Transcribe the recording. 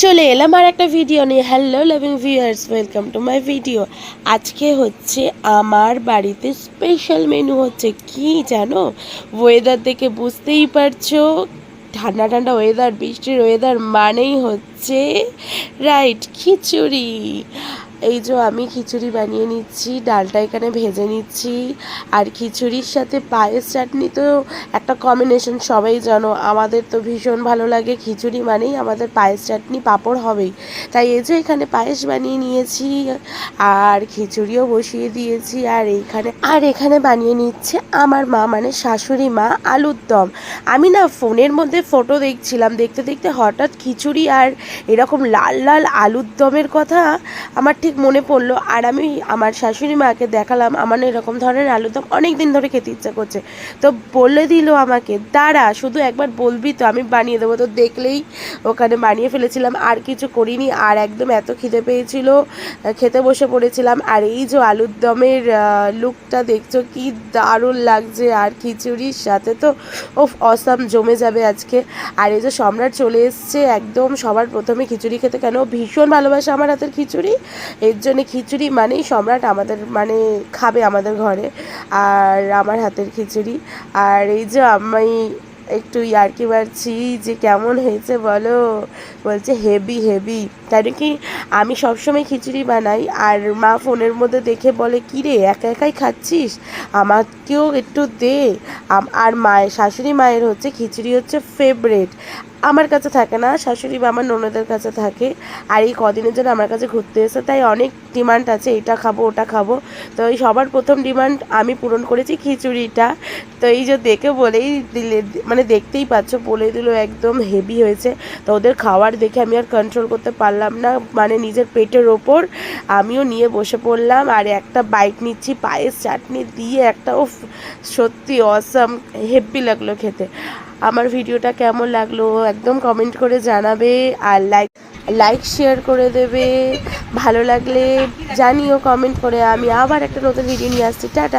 চলে এলাম আর একটা ভিডিও নিয়ে। Hello loving viewers, welcome to my video. আজকে হচ্ছে আমার বাড়িতে স্পেশাল মেনু হচ্ছে কি জানো? ওয়েদার দেখে বুঝতেই পারছো, ঠান্ডা ঠান্ডা ওয়েদার, বৃষ্টির ওয়েদার মানেই হচ্ছে রাইট খিচুড়ি। এই যে আমি খিচুড়ি বানিয়ে নিচ্ছি, ডালটা এখানে ভেজে নিচ্ছি, আর খিচুড়ির সাথে পায়েস চাটনি তো একটা কম্বিনেশন, সবাই জানো আমাদের তো ভীষণ ভালো লাগে। খিচুড়ি মানেই আমাদের পায়েস চাটনি পাঁপড় হবেই। তাই এই যে এখানে পায়েস বানিয়ে নিয়েছি আর খিচুড়িও বসিয়ে দিয়েছি, আর এখানে বানিয়ে নিচ্ছে আমার মা, মানে শাশুড়ি মা, আলুর দম। আমি না ফোনের মধ্যে ফটো দেখছিলাম, দেখতে দেখতে হঠাৎ খিচুড়ি আর এরকম লাল লাল আলুর দমের কথা আমার ঠিক মনে পড়লো। আর আমি আমার শাশুড়ি মাকে দেখালাম আমার না এরকম ধরনের আলুর দম অনেক দিন ধরে খেতে ইচ্ছা করছে। তো বলে দিল আমাকে, দাঁড়া শুধু একবার বলবি তো আমি বানিয়ে দেবো। তো দেখলেই ওখানে বানিয়ে ফেলেছিলাম, আর কিছু করিনি। আর একদম এত খিদে পেয়েছিল, খেতে বসে পড়েছিলাম। আর এই যে আলুর দমের লুকটা দেখছো, কি দারুণ লাগছে। আর খিচুড়ির সাথে তো অসাম, জমে যাবে আজকে। আর এই যে সম্রাট চলে এসছে একদম সবার প্রথমে খিচুড়ি খেতে, কেন ভীষণ ভালোবাসে আমার হাতের খিচুড়ি। এর জন্য খিচুড়ি মানেই সম্রাট আমাদের, মানে খাবে আমাদের ঘরে আর আমার হাতের খিচুড়ি। আর এই যে আমি একটু ইয়ার্কি মারছি যে কেমন হয়েছে বলো, বলছে হেভি হেভি। কেন কি আমি সবসময় খিচুড়ি বানাই, আর মা ফোনের মধ্যে দেখে বলে কি রে একা একাই খাচ্ছিস, আমাকেও একটু দে। আর মায়ের, শাশুড়ি মায়ের হচ্ছে খিচুড়ি হচ্ছে ফেভারেট। আমার কাছে থাকে না, শাশুড়ি বা আমার ননদের কাছে থাকে। আর এই কদিনের জন্য আমার কাছে ঘুরতে এসে, তাই অনেক ডিমান্ড আছে, এটা খাবো ওটা খাবো। তো এই সবার প্রথম ডিমান্ড আমি পূরণ করেছি, খিচুড়িটা। তো এই যে দেখে বলেই দিলে, মানে দেখতেই পাচ্ছ, বলে দিল একদম হেভি হয়েছে। তো ওদের খাওয়ার দেখে আমি আর কন্ট্রোল করতে পারলাম না, মানে নিজের পেটের ওপর আমিও নিয়ে বসে পড়লাম। আর একটা বাইট নিচ্ছি পায়েস চাটনি দিয়ে, একটা সত্যি অসাম, হেভি লাগলো খেতে। আমার ভিডিওটা কেমন লাগলো একদম কমেন্ট করে জানাবে, আর লাইক শেয়ার করে দেবে। ভালো লাগলে জানিও কমেন্ট করে। আমি আবার একটা নতুন ভিডিও নিয়ে আসছি। টাটা।